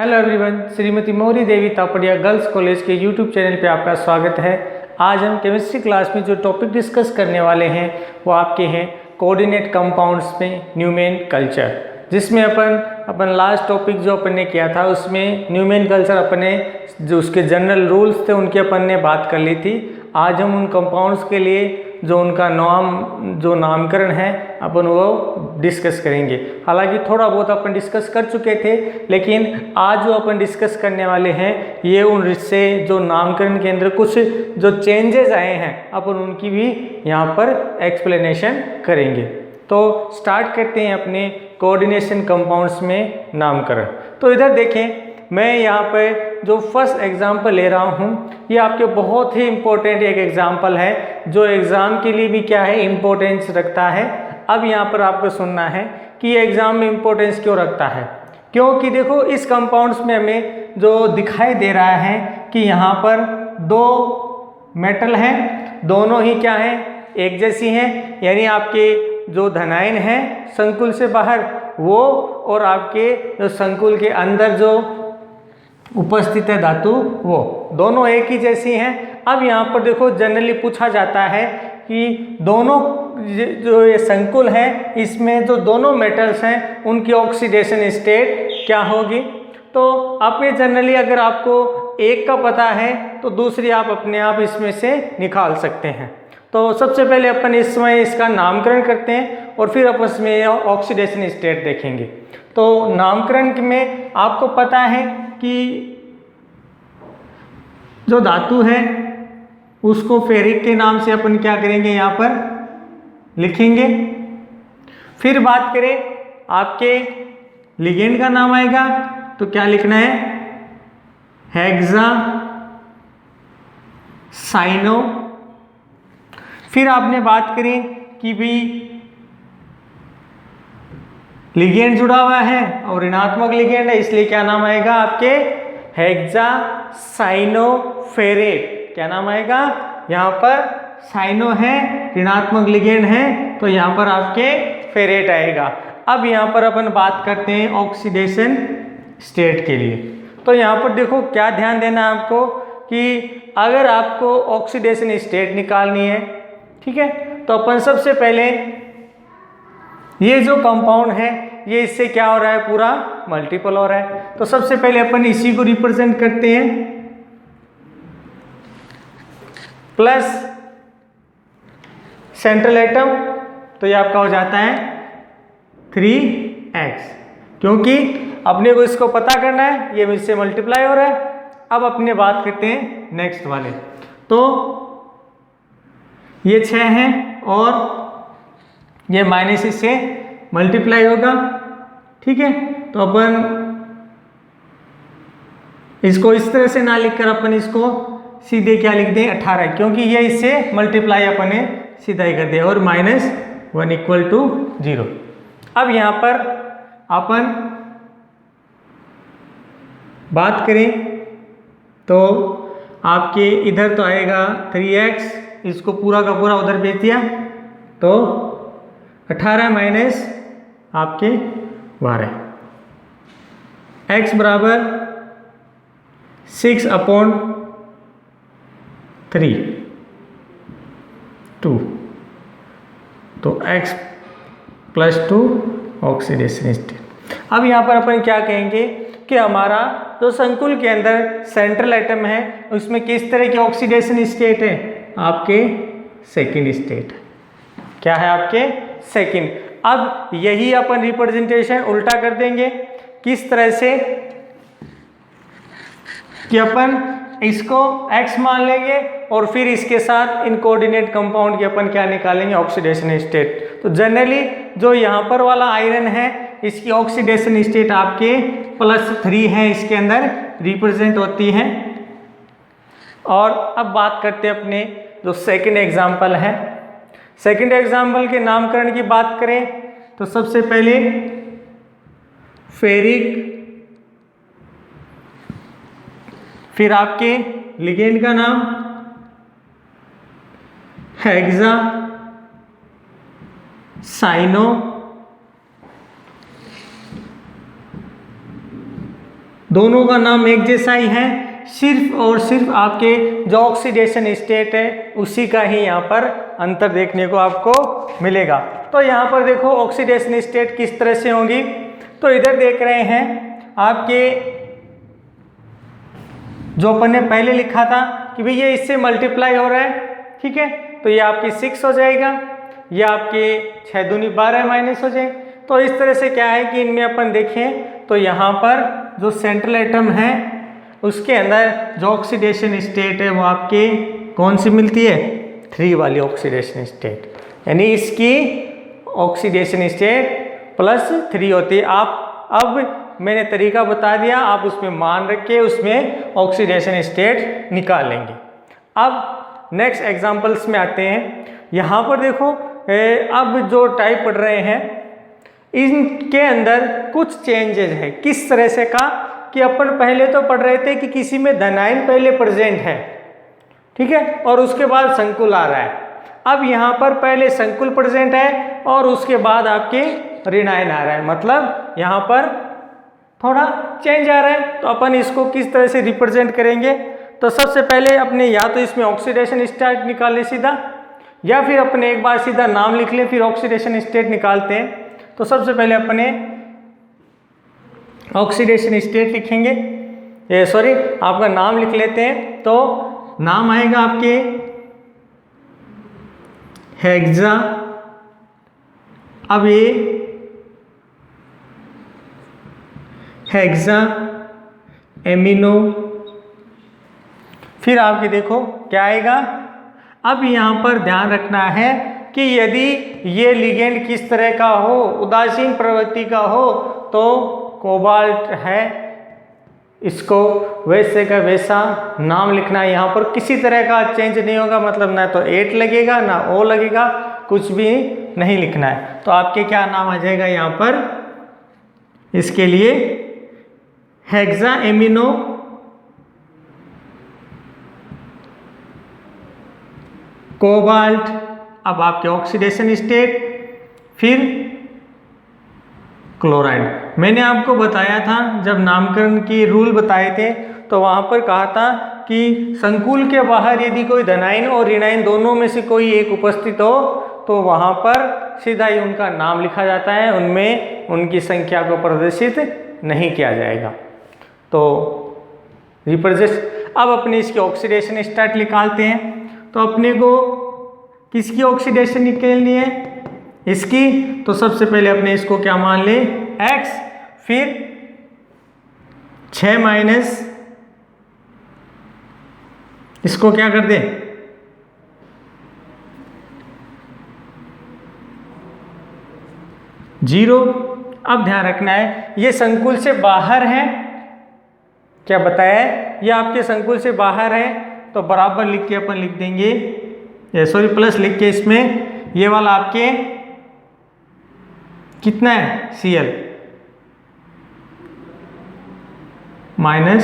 Hello everyone, Shrimati मौरी देवी Tapadia girls college के YouTube channel पे आपका स्वागत है। आज हम केमिस्ट्री क्लास में जो टॉपिक डिस्कस करने वाले हैं वो आपके हैं कोऑर्डिनेट कंपाउंड्स में न्यूमेन कल्चर, जिसमें अपन लास्ट टॉपिक जो अपन ने किया था उसमें न्यूमेन कल्चर अपने जो उसके जनरल रूल्स थे उनकी अपन ने बात कर ली थी। आज हम उन कंपाउंड्स के लिए जो उनका नामकरण है अपन वो डिस्कस करेंगे। हालांकि थोड़ा बहुत अपन डिस्कस कर चुके थे, लेकिन आज जो अपन डिस्कस करने वाले हैं ये उनसे जो नामकरण के अंदर कुछ जो चेंजेस आए हैं अपन उनकी भी यहाँ पर एक्सप्लेनेशन करेंगे। तो स्टार्ट करते हैं अपने कोऑर्डिनेशन कंपाउंड्स में नामकरण। तो इधर देखें, मैं यहाँ पे जो फर्स्ट एग्जाम्पल ले रहा हूँ ये आपके बहुत ही इम्पोर्टेंट एक एग्जाम्पल है जो एग्ज़ाम के लिए भी क्या है इम्पोर्टेंस रखता है। अब यहाँ पर आपको सुनना है कि ये एग्ज़ाम में इम्पोर्टेंस क्यों रखता है, क्योंकि देखो इस कंपाउंड्स में हमें जो दिखाई दे रहा है कि यहाँ पर दो मेटल हैं, दोनों ही क्या हैं एक जैसी हैं, यानी आपके जो धनायन है संकुल से बाहर वो और आपके जो संकुल के अंदर जो उपस्थित है धातु वो दोनों एक ही जैसी हैं। अब यहाँ पर देखो जनरली पूछा जाता है कि दोनों जो ये संकुल है इसमें जो दोनों मेटल्स हैं उनकी ऑक्सीडेशन स्टेट क्या होगी। तो आपने जनरली अगर आपको एक का पता है तो दूसरी आप अपने आप इसमें से निकाल सकते हैं। तो सबसे पहले अपन इसमें इसका नामकरण करते हैं और फिर अपन इसमें ऑक्सीडेशन स्टेट देखेंगे। तो नामकरण में आपको पता है कि जो धातु है उसको फेरिक के नाम से अपन क्या करेंगे यहाँ पर लिखेंगे। फिर बात करें आपके लिगेंड का नाम आएगा तो क्या लिखना है हेक्सा साइनो। फिर आपने बात करी कि भी लिगेंड जुड़ा हुआ है और ऋणात्मक लिगेंड है इसलिए क्या नाम आएगा आपके हेक्सा साइनोफेरेट। क्या नाम आएगा यहाँ पर साइनो है ऋणात्मक लिगेंड है तो यहाँ पर आपके फेरेट आएगा। अब यहाँ पर अपन बात करते हैं ऑक्सीडेशन स्टेट के लिए। तो यहाँ पर देखो क्या ध्यान देना है आपको कि अगर आपको ऑक्सीडेशन स्टेट निकालनी है, ठीक है, तो अपन सबसे पहले ये जो कंपाउंड है ये इससे क्या हो रहा है पूरा मल्टीपल हो रहा है। तो सबसे पहले अपन इसी को रिप्रेजेंट करते हैं प्लस सेंट्रल एटम, तो ये आपका हो जाता है 3x, क्योंकि अपने को इसको पता करना है ये इससे मल्टीप्लाई हो रहा है। अब अपने बात करते हैं नेक्स्ट वाले। तो ये 6 है और ये माइनस इससे मल्टीप्लाई होगा, ठीक है। तो अपन इसको इस तरह से ना लिखकर अपन इसको सीधे क्या लिख दें 18, क्योंकि ये इससे मल्टीप्लाई अपन ने सीधा ही कर दिया और -1 = 0। अब यहाँ पर अपन बात करें तो आपके इधर तो आएगा 3x, इसको पूरा का पूरा उधर भेज दिया तो 18 माइनस आपके 12, x बराबर 6/3 2, तो x + 2 ऑक्सीडेशन स्टेट। अब यहाँ पर अपन क्या कहेंगे कि हमारा जो संकुल के अंदर सेंट्रल एटम है उसमें किस तरह की ऑक्सीडेशन स्टेट है आपके सेकंड स्टेट। क्या है आपके सेकंड। अब यही अपन रिप्रेजेंटेशन उल्टा कर देंगे, किस तरह से कि अपन इसको x मान लेंगे और फिर इसके साथ इन कोऑर्डिनेट कंपाउंड की अपन क्या निकालेंगे ऑक्सीडेशन स्टेट। तो जनरली जो यहाँ पर वाला आयरन है इसकी ऑक्सीडेशन स्टेट आपके +3 है, इसके अंदर रिप्रेजेंट होती है। और अब बात करते हैं अपने जो सेकंड एग्जाम्पल है। सेकंड एग्जाम्पल के नामकरण की बात करें तो सबसे पहले फेरिक, फिर आपके लिगेंड का नाम हेक्सा साइनो, दोनों का नाम एक जैसा ही है, सिर्फ और सिर्फ आपके जो ऑक्सीडेशन स्टेट है उसी का ही यहाँ पर अंतर देखने को आपको मिलेगा। तो यहाँ पर देखो ऑक्सीडेशन स्टेट किस तरह से होंगी, तो इधर देख रहे हैं आपके जो अपन ने पहले लिखा था कि भाई ये इससे मल्टीप्लाई हो रहा है, ठीक है, तो ये आपकी 6 हो जाएगा, ये आपके 6 दूनी 12 माइनस हो जाए। तो इस तरह से क्या है कि इनमें अपन देखें तो यहाँ पर जो सेंट्रल एटम है उसके अंदर जो ऑक्सीडेशन स्टेट है वो आपके कौन सी मिलती है, 3 वाली ऑक्सीडेशन स्टेट, यानी इसकी ऑक्सीडेशन स्टेट +3 होती है। आप अब मैंने तरीका बता दिया, आप उसमें मान रख के उसमें ऑक्सीडेशन स्टेट निकाल लेंगे। अब नेक्स्ट एग्जांपल्स में आते हैं। यहाँ पर देखो अब जो टाइप पढ़ रहे हैं इनके अंदर कुछ चेंजेस है। किस तरह से का कि अपन पहले तो पढ़ रहे थे कि किसी में धनायन पहले प्रेजेंट है, ठीक है, और उसके बाद संकुल आ रहा है। अब यहाँ पर पहले संकुल प्रेजेंट है और उसके बाद आपके ऋणायन आ रहा है, मतलब यहाँ पर थोड़ा चेंज आ रहा है। तो अपन इसको किस तरह से रिप्रेजेंट करेंगे, तो सबसे पहले अपने या तो इसमें ऑक्सीडेशन स्टेट निकालें सीधा, या फिर अपने एक बार सीधा नाम लिख लें फिर ऑक्सीडेशन स्टेट निकालते हैं। तो सबसे पहले अपने ऑक्सीडेशन स्टेट लिखेंगे, सॉरी आपका नाम लिख लेते हैं। तो नाम आएगा आपके हेक्सा, अब ये हेक्सा एमिनो, फिर आपके देखो क्या आएगा। अब यहाँ पर ध्यान रखना है कि यदि ये लिगेंड किस तरह का हो, उदासीन प्रवृत्ति का हो, तो कोबाल्ट है, इसको वैसे का वैसा नाम लिखना है। यहाँ पर किसी तरह का चेंज नहीं होगा, मतलब ना तो 8 लगेगा ना ओ लगेगा, कुछ भी नहीं लिखना है। तो आपके क्या नाम आ जाएगा यहाँ पर, इसके लिए हेक्सा एमिनो कोबाल्ट। अब आपके ऑक्सीडेशन स्टेट, फिर क्लोराइड। मैंने आपको बताया था जब नामकरण की रूल बताए थे तो वहाँ पर कहा था कि संकुल के बाहर यदि कोई धनायन और ऋणायन दोनों में से कोई एक उपस्थित हो तो वहाँ पर सीधा ही उनका नाम लिखा जाता है, उनमें उनकी संख्या को प्रदर्शित नहीं किया जाएगा। तो रिप्रेजेंट अब अपने इसकी ऑक्सीडेशन स्टेट निकालते हैं। तो अपने को किसकी ऑक्सीडेशन निकालनी है, इसकी। तो सबसे पहले अपने इसको क्या मान ले, x, फिर 6 माइनस इसको क्या कर दें 0। अब ध्यान रखना है ये संकुल से बाहर है, क्या बताया है, ये आपके संकुल से बाहर है, तो बराबर लिख के अपन लिख देंगे, सॉरी प्लस लिख के इसमें ये वाला आपके कितना है Cl -1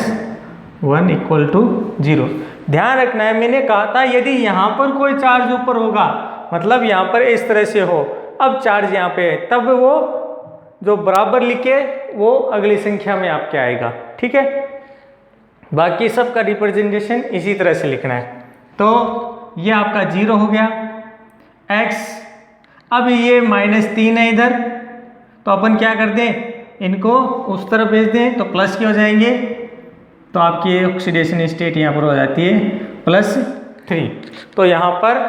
= 0। ध्यान रखना है, मैंने कहा था यदि यहाँ पर कोई चार्ज ऊपर होगा, मतलब यहाँ पर इस तरह से हो, अब चार्ज यहाँ पे है, तब वो जो बराबर लिखे वो अगली संख्या में आपके आएगा, ठीक है। बाकी सब का रिप्रेजेंटेशन इसी तरह से लिखना है। तो ये आपका 0 हो गया x। अब ये -3 है इधर, तो अपन क्या कर दें, इनको उस तरफ भेज दें तो प्लस के हो जाएंगे। तो आपकी ऑक्सीडेशन स्टेट यहाँ पर हो जाती है +3। तो यहाँ पर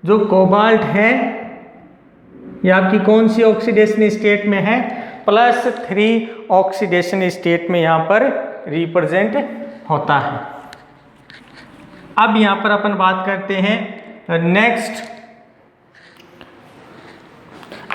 जो कोबाल्ट है ये आपकी कौन सी ऑक्सीडेशन स्टेट में है, +3 ऑक्सीडेशन स्टेट में यहाँ पर रिप्रेजेंट होता है। अब यहाँ पर अपन बात करते हैं नेक्स्ट।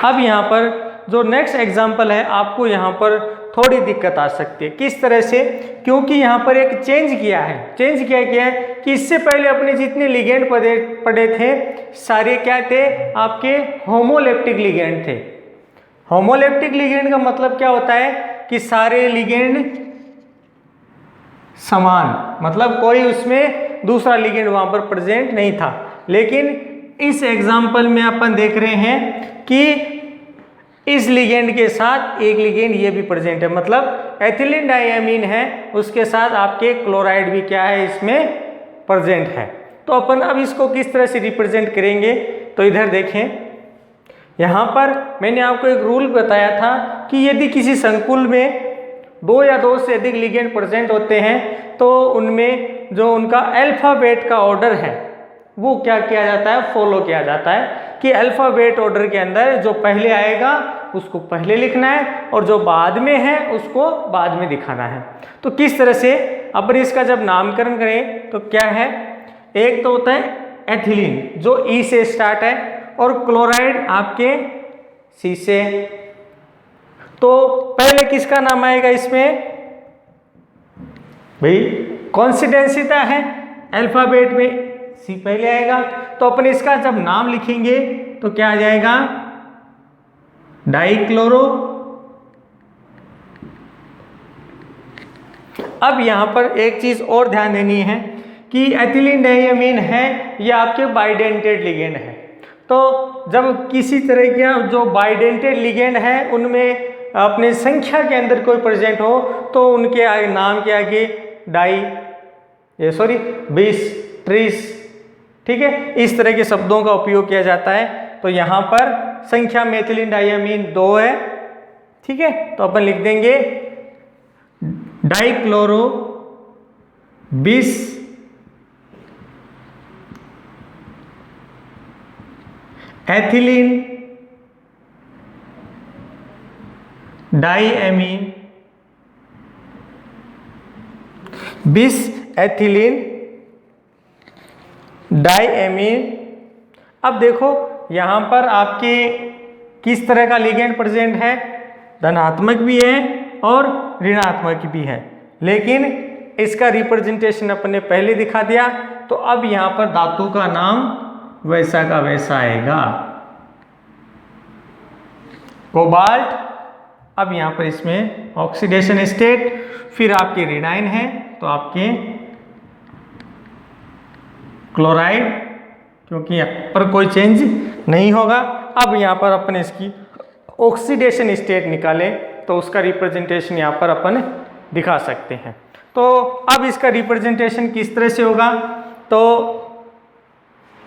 अब यहाँ पर जो नेक्स्ट एग्जाम्पल है, आपको यहाँ पर थोड़ी दिक्कत आ सकती है। किस तरह से, क्योंकि यहाँ पर एक चेंज किया है। चेंज क्या किया है कि इससे पहले अपने जितने लिगेंड पढ़े थे सारे क्या थे, आपके होमोलेप्टिक लिगेंड थे। होमोलेप्टिक लिगेंड का मतलब क्या होता है कि सारे लिगेंड समान, मतलब कोई उसमें दूसरा लिगेंड वहाँ पर प्रेजेंट नहीं था। लेकिन इस एग्जाम्पल में अपन देख रहे हैं कि इस लिगेंड के साथ एक लिगेंड ये भी प्रेजेंट है, मतलब एथिलीन डाइअमीन है उसके साथ आपके क्लोराइड भी क्या है इसमें प्रेजेंट है। तो अपन अब इसको किस तरह से रिप्रेजेंट करेंगे, तो इधर देखें, यहाँ पर मैंने आपको एक रूल बताया था कि यदि किसी संकुल में 2 या 2 से अधिक लिगेंड प्रेजेंट होते हैं तो उनमें जो उनका अल्फाबेट का ऑर्डर है वो क्या किया जाता है, फॉलो किया जाता है कि अल्फाबेट ऑर्डर के अंदर जो पहले आएगा उसको पहले लिखना है और जो बाद में है उसको बाद में दिखाना है। तो किस तरह से अपन इसका जब नामकरण करें तो क्या है, एक तो होता है एथिलीन जो ई से स्टार्ट है और क्लोराइड आपके सी से। तो पहले किसका नाम आएगा इसमें, भाई कॉन्सिडेंसिता है, अल्फाबेट में सी पहले आएगा, तो अपन इसका जब नाम लिखेंगे तो क्या आ जाएगा, डाइक्लोरो। अब यहां पर एक चीज और ध्यान देनी है कि एथिलीन डाइअमीन है ये आपके बाइडेंटेड लिगेंड है। तो जब किसी तरह का जो बाइडेंटेड लिगेंड है उनमें अपने संख्या के अंदर कोई प्रेजेंट हो तो उनके आगे नाम के आगे 20, 30, ठीक है, इस तरह के शब्दों का उपयोग किया जाता है। तो यहाँ पर संख्या में एथिलीन डाइअमीन 2 है, ठीक है, तो अपन लिख देंगे डाइक्लोरो 20 एथिलीन डाइअमीन 20 एथिलीन डाइअमीन। अब देखो यहाँ पर आपके किस तरह का लिगेंड प्रेजेंट है, धनात्मक भी है और ऋणात्मक भी है, लेकिन इसका रिप्रेजेंटेशन अपने पहले दिखा दिया। तो अब यहाँ पर धातु का नाम वैसा का वैसा आएगा, कोबाल्ट। अब यहाँ पर इसमें ऑक्सीडेशन स्टेट, फिर आपके ऋणायन है तो आपके क्लोराइड, क्योंकि यहाँ पर कोई चेंज नहीं होगा। अब यहाँ पर अपन इसकी ऑक्सीडेशन स्टेट निकालें तो उसका रिप्रेजेंटेशन यहाँ पर अपन दिखा सकते हैं। तो अब इसका रिप्रेजेंटेशन किस तरह से होगा, तो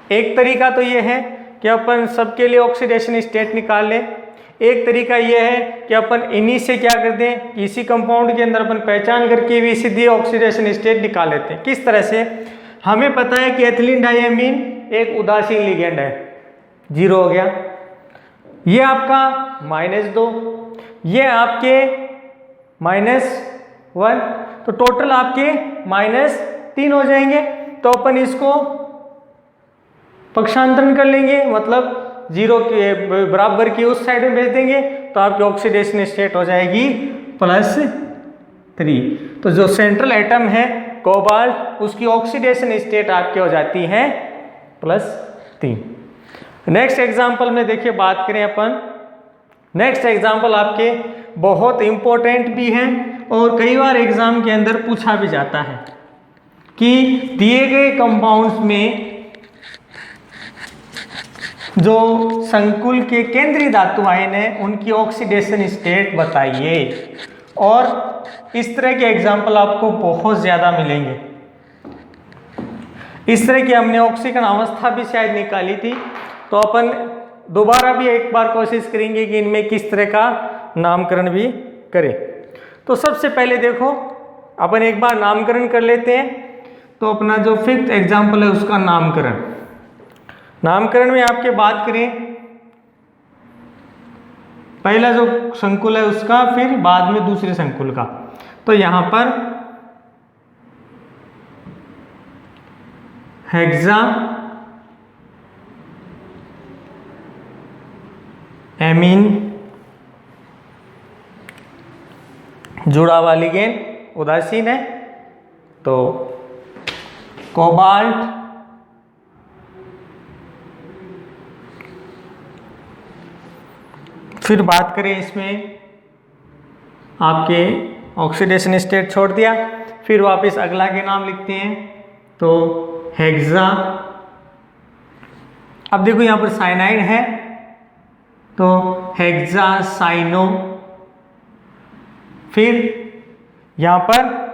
एक तरीका तो ये है कि अपन सबके लिए ऑक्सीडेशन स्टेट निकाल लें, एक तरीका ये है कि अपन इन्हीं से क्या कर दें, इसी कंपाउंड के अंदर अपन पहचान करके भी सीधे ऑक्सीडेशन स्टेट निकाल लेते हैं। किस तरह से, हमें पता है कि एथिलीन डाइअमीन एक उदासीन लिगेंड है, 0 हो गया, ये आपका -2, ये आपके -1, तो टोटल आपके -3 हो जाएंगे। तो अपन इसको पक्षांतरण कर लेंगे, मतलब 0 के बराबर की उस साइड में भेज देंगे तो आपकी ऑक्सीडेशन स्टेट हो जाएगी +3। तो जो सेंट्रल एटम है कोबाल्ट उसकी ऑक्सीडेशन स्टेट आपकी हो जाती है +3। नेक्स्ट एग्जाम्पल में देखिए बात करें अपन, नेक्स्ट एग्जाम्पल आपके बहुत इंपॉर्टेंट भी हैं और कई बार एग्जाम के अंदर पूछा भी जाता है कि दिए गए कंपाउंड्स में जो संकुल के केंद्रीय धातु आयन है उनकी ऑक्सीडेशन स्टेट बताइए। और इस तरह के एग्जाम्पल आपको बहुत ज़्यादा मिलेंगे। इस तरह की हमने ऑक्सीकरण अवस्था भी शायद निकाली थी, तो अपन दोबारा भी एक बार कोशिश करेंगे कि इनमें किस तरह का नामकरण भी करें। तो सबसे पहले देखो अपन एक बार नामकरण कर लेते हैं। तो अपना जो 5th एग्जाम्पल है उसका नामकरण, नामकरण में आपके बात करें पहला जो संकुल है उसका, फिर बाद में दूसरे संकुल का। तो यहां पर हेक्सा एमीन जुड़ा हुआ लिगेंड उदासीन है, तो कोबाल्ट फिर बात करें इसमें आपके ऑक्सीडेशन स्टेट छोड़ दिया, फिर वापस अगला के नाम लिखते हैं तो हेक्सा। अब देखो यहाँ पर साइनाइड है तो हेक्सासाइनो। फिर यहाँ पर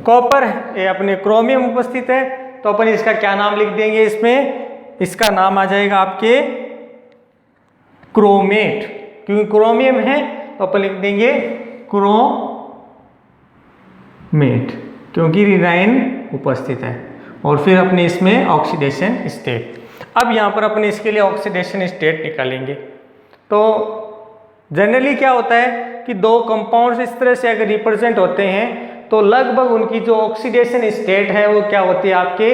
कॉपर ये अपने क्रोमियम उपस्थित है, तो अपन इसका क्या नाम लिख देंगे, इसमें इसका नाम आ जाएगा आपके क्रोमेट, क्योंकि क्रोमियम है तो अपन लिख देंगे क्रोमेट, क्योंकि रिनाइन उपस्थित है। और फिर अपने इसमें ऑक्सीडेशन स्टेट। अब यहाँ पर अपने इसके लिए ऑक्सीडेशन स्टेट निकालेंगे। तो जनरली क्या होता है कि दो कंपाउंड्स इस तरह से अगर रिप्रेजेंट होते हैं तो लगभग उनकी जो ऑक्सीडेशन स्टेट है वो क्या होती है, आपके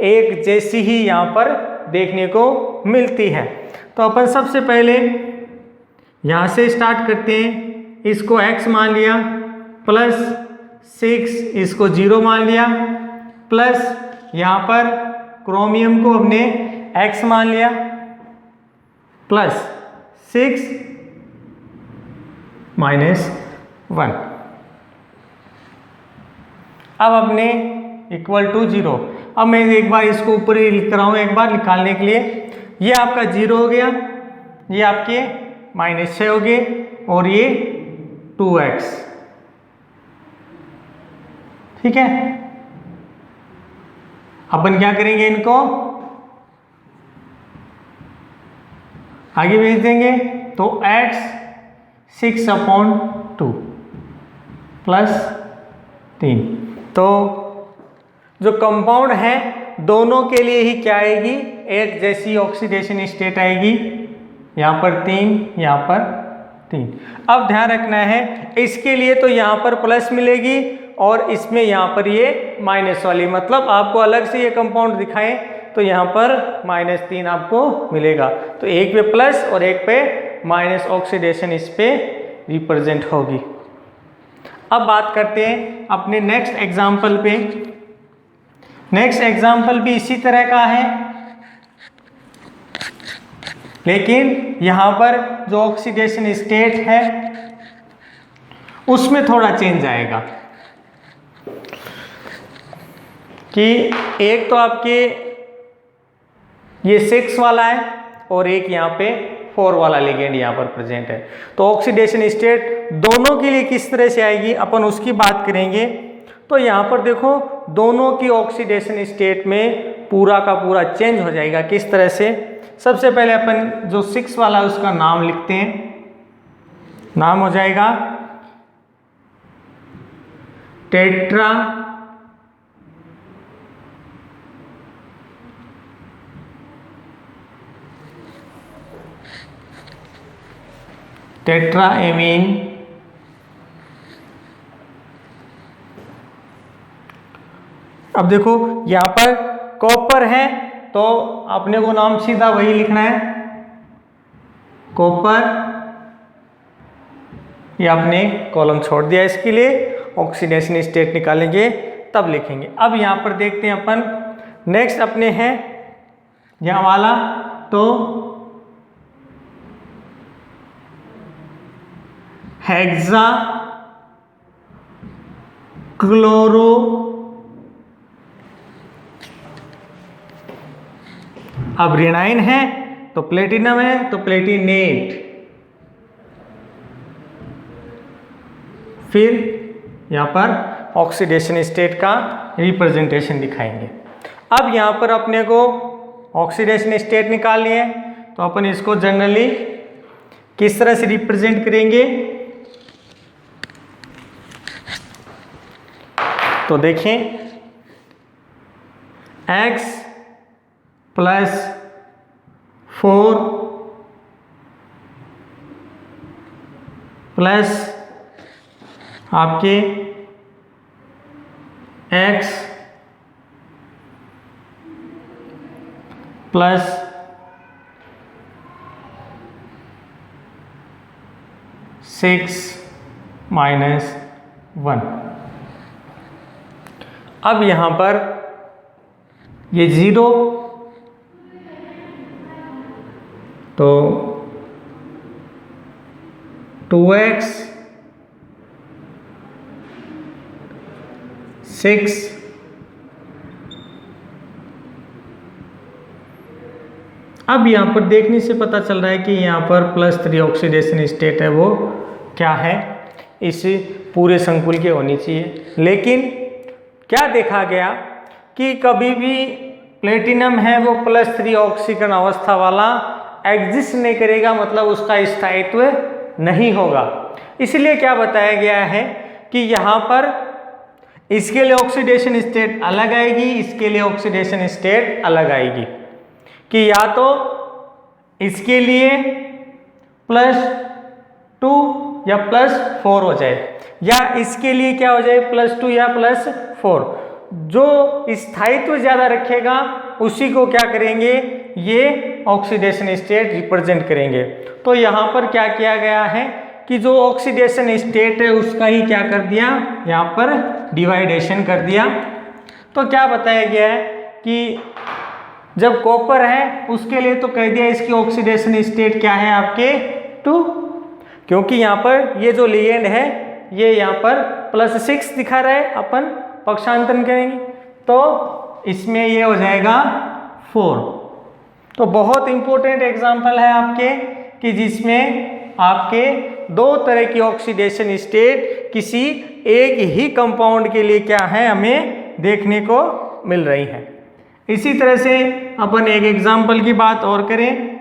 एक जैसी ही यहाँ पर देखने को मिलती है। तो अपन सबसे पहले यहाँ से स्टार्ट करते हैं। इसको x मान लिया, +6 इसको 0 मान लिया, प्लस यहाँ पर क्रोमियम को हमने x मान लिया, +6 -1। अब अपने =0। अब मैं एक बार इसको ऊपर ही लिख रहा हूँ एक बार निकालने के लिए। ये आपका 0 हो गया, ये आपके -6 हो गए और ये 2x। ठीक है, अपन क्या करेंगे, इनको आगे भेज देंगे। तो x 6/2 +3। तो जो कंपाउंड है दोनों के लिए ही क्या आएगी, एक जैसी ऑक्सीडेशन स्टेट आएगी। यहाँ पर 3, यहाँ पर 3। अब ध्यान रखना है इसके लिए तो यहाँ पर प्लस मिलेगी और इसमें यहाँ पर ये माइनस वाली, मतलब आपको अलग से ये कंपाउंड दिखाएं तो यहाँ पर -3 आपको मिलेगा। तो एक पे प्लस और एक पे माइनस ऑक्सीडेशन इस पे रिप्रेजेंट होगी। अब बात करते हैं अपने नेक्स्ट एग्जाम्पल पे। नेक्स्ट एग्जाम्पल भी इसी तरह का है, लेकिन यहाँ पर जो ऑक्सीडेशन स्टेट है उसमें थोड़ा चेंज आएगा कि एक तो आपके ये 6 वाला है और एक यहाँ पे 4 वाला लिगेंड यहाँ पर प्रेजेंट है। तो ऑक्सीडेशन स्टेट दोनों के लिए किस तरह से आएगी अपन उसकी बात करेंगे। तो यहाँ पर देखो दोनों की ऑक्सीडेशन स्टेट में पूरा का पूरा चेंज हो जाएगा। किस तरह से, सबसे पहले अपन जो 6 वाला है उसका नाम लिखते हैं। नाम हो जाएगा टेट्रा टेट्राएमीन। अब देखो यहाँ पर कॉपर है तो अपने को नाम सीधा वही लिखना है कॉपर। ये आपने कॉलम छोड़ दिया, इसके लिए ऑक्सीडेशन स्टेट निकालेंगे तब लिखेंगे। अब यहाँ पर देखते हैं अपन नेक्स्ट अपने हैं यहाँ वाला, तो हेक्सा क्लोरो अब रिनाइन है तो प्लेटिनम है तो प्लेटिनेट। फिर यहाँ पर ऑक्सीडेशन स्टेट का रिप्रेजेंटेशन दिखाएंगे। अब यहाँ पर अपने को ऑक्सीडेशन स्टेट निकालनी है तो अपन इसको जनरली किस तरह से रिप्रेजेंट करेंगे। तो देखें x +4 प्लस आपके x +6 -1। अब यहाँ पर ये 0 तो 2x 6। अब यहाँ पर देखने से पता चल रहा है कि यहाँ पर +3 ऑक्सीडेशन स्टेट है वो क्या है, इस पूरे संकुल के होनी चाहिए। लेकिन क्या देखा गया कि कभी भी प्लेटिनम है वो +3 ऑक्सीकरण अवस्था वाला एग्जिस्ट नहीं करेगा, मतलब उसका स्थायित्व नहीं होगा। इसलिए क्या बताया गया है कि यहाँ पर इसके लिए ऑक्सीडेशन स्टेट अलग आएगी, इसके लिए ऑक्सीडेशन स्टेट अलग आएगी, कि या तो इसके लिए +2 या +4 हो जाए, या इसके लिए क्या हो जाए +2 या +4। जो स्थायित्व ज्यादा रखेगा उसी को क्या करेंगे, ये ऑक्सीडेशन स्टेट रिप्रेजेंट करेंगे। तो यहाँ पर क्या किया गया है कि जो ऑक्सीडेशन स्टेट है उसका ही क्या कर दिया, यहाँ पर डिवाइडेशन कर दिया। तो क्या बताया गया है कि जब कॉपर है उसके लिए तो कह दिया इसकी ऑक्सीडेशन स्टेट क्या है आपके 2, क्योंकि यहाँ पर ये जो लिगेंड है ये यहाँ पर +6 दिखा रहा है, अपन पक्षांतरण करेंगे तो इसमें ये हो जाएगा 4। तो बहुत इंपॉर्टेंट एग्जाम्पल है आपके कि जिसमें आपके दो तरह की ऑक्सीडेशन स्टेट किसी एक ही कंपाउंड के लिए क्या है हमें देखने को मिल रही है। इसी तरह से अपन एक एग्जाम्पल की बात और करें,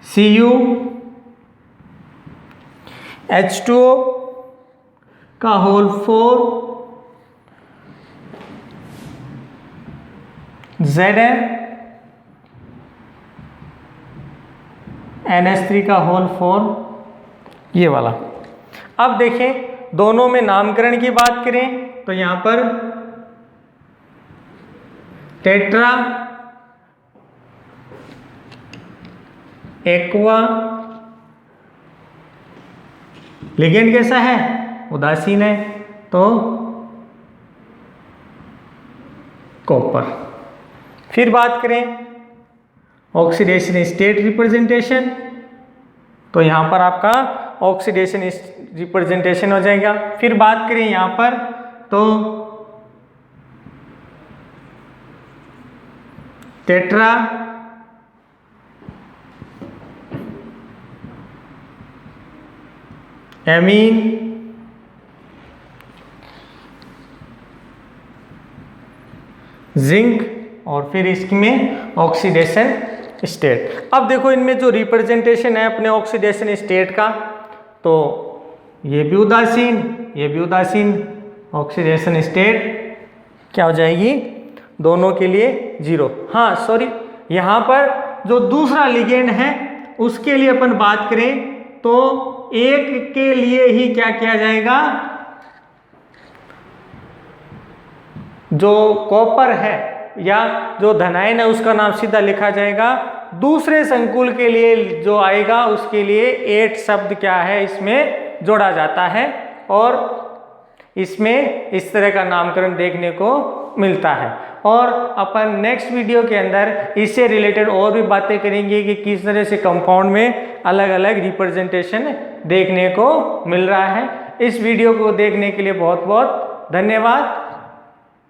CuH2O का होल 4, Zn NH3 का होल 4, ये वाला। अब देखें दोनों में नामकरण की बात करें तो यहां पर टेट्रा एक्वा, लिगेंड कैसा है, उदासीन है, तो कॉपर। फिर बात करें ऑक्सीडेशन स्टेट रिप्रेजेंटेशन, तो यहां पर आपका ऑक्सीडेशन रिप्रेजेंटेशन हो जाएगा। फिर बात करें यहां पर तो टेट्रा एमीन जिंक, और फिर इसमें ऑक्सीडेशन स्टेट। अब देखो इनमें जो रिप्रेजेंटेशन है अपने ऑक्सीडेशन स्टेट का, तो ये भी उदासीन, ये भी उदासीन, ऑक्सीडेशन स्टेट क्या हो जाएगी दोनों के लिए 0। हाँ सॉरी, यहाँ पर जो दूसरा लिगेंड है उसके लिए अपन बात करें तो एक के लिए ही क्या किया जाएगा, जो कॉपर है या जो धनायन है उसका नाम सीधा लिखा जाएगा। दूसरे संकुल के लिए जो आएगा उसके लिए 8 शब्द क्या है इसमें जोड़ा जाता है, और इसमें इस तरह का नामकरण देखने को मिलता है। और अपन नेक्स्ट वीडियो के अंदर इससे रिलेटेड और भी बातें करेंगे कि किस तरह से कंपाउंड में अलग अलग रिप्रेजेंटेशन देखने को मिल रहा है। इस वीडियो को देखने के लिए बहुत बहुत धन्यवाद।